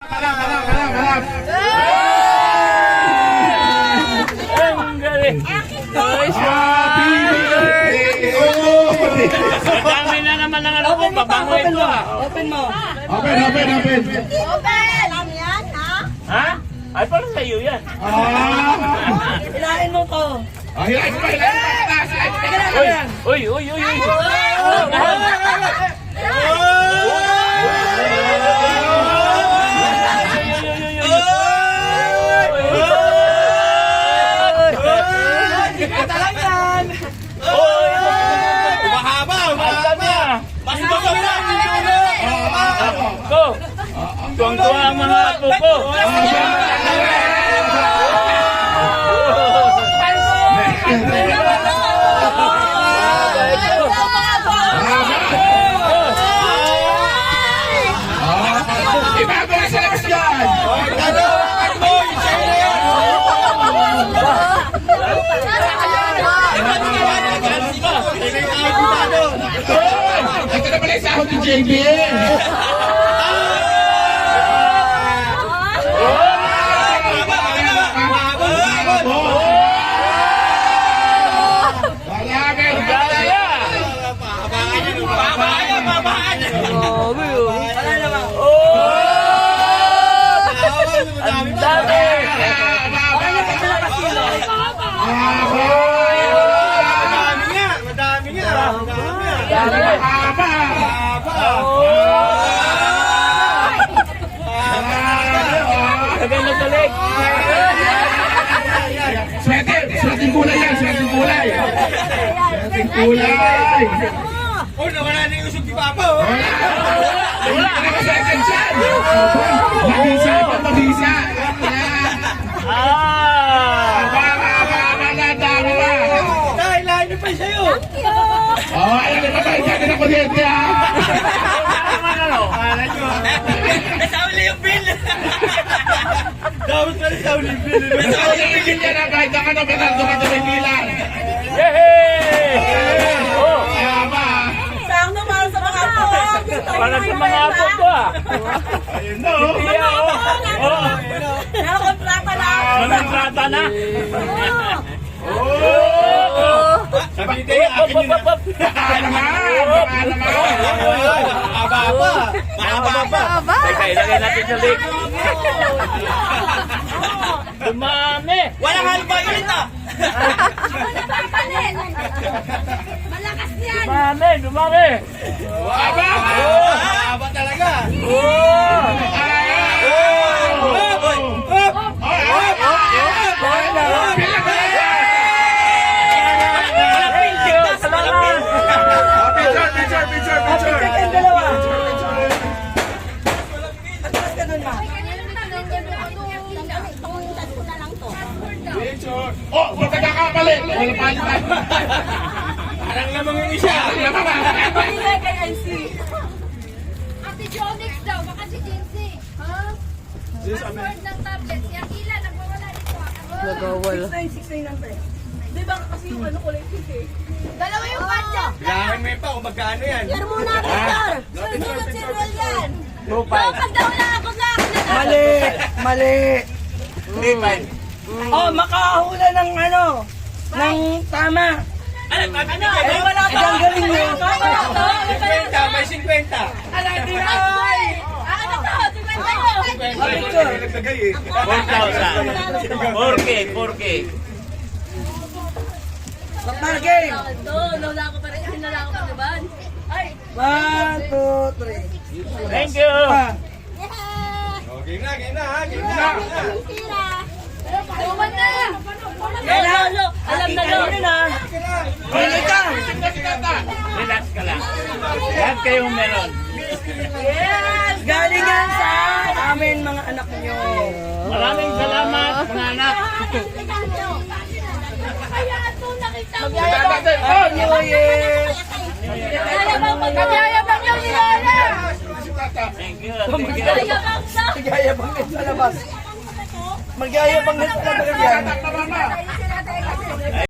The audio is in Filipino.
Harap. Ang galing. Dami na naman ang ano ko, pabango ito ah. Open mo. Open. Alam yan, ha? Ha? Ay, parang sa'yo yan. Hilahin mo to. Hilahin mo. Uy. Go! Tuwang-tuwa ang mga apo ko. Ibago na sa labas yan! Ito na pala yung sahod ni JB! Sweating kulay! Oh, nawala na yung usog ni Papa, oh! Wala ka na second shot! Mabisa! Dami ba? Dahil lahat niyo pa sa'yo! Ayan, ipapahit ka na kuryente, ha? Nasauli yung bill! Dapat pala nasauli yung bill! Nasauli yung bill niya na kahit ang ano, Bernardo ka sa Maynila. Saan mo para sa mga apo? Para sa mga apo ko ah. Ayun na, Nakakontrata na. Nakakontrata na. Sabi tayo, akin yun na! Baka naman! Aba! Teka, ilagay natin sa leg. Dumami. Walang halbay ulit ah! Malakas yan! Dumami. Aba talaga! Kayong dalawa. Atras ka dun, ma. Huwag ka nakamali! Wala palitan! Parang lamang yung isa! Pagkilay kay NC. Ate Jonix daw, baka si Jincy. Ha? Password ng tablet. Yung ilan, nagwawala dito. 6'9" lang tayo. Di ba kasi yung ano kulay pink eh. Dalawa yung budget. Kailangan mo yun pa kung magkano yan! Yan muna, Victor. Sunod si Roel yan. 2-5. Pag daw na ako na. Mali. Oh, makahula ng ano, ng tama. Ano? Ay, wala pa. Ang galing mo. 50! May 50! Ano to? 4,000. 4K. Bakmar game. Lola ko pa rin. Hinala ko pa diba? Ay. 1, 2, 3. Thank you. Game na ha! Game na! Tira. Tuman na. Alam na lang. Huli ka. Relax ka lang. Lahat kayong meron. Yes! Galing yan sa amin mga anak nyo. Maraming salamat mga anak. Kaya ito nakita mo. New Year! Magyayabang yung nilala. Thank you. Magyayabang na. Magyayabang din sa labas. Magyayabang din sa labas yan. Mama!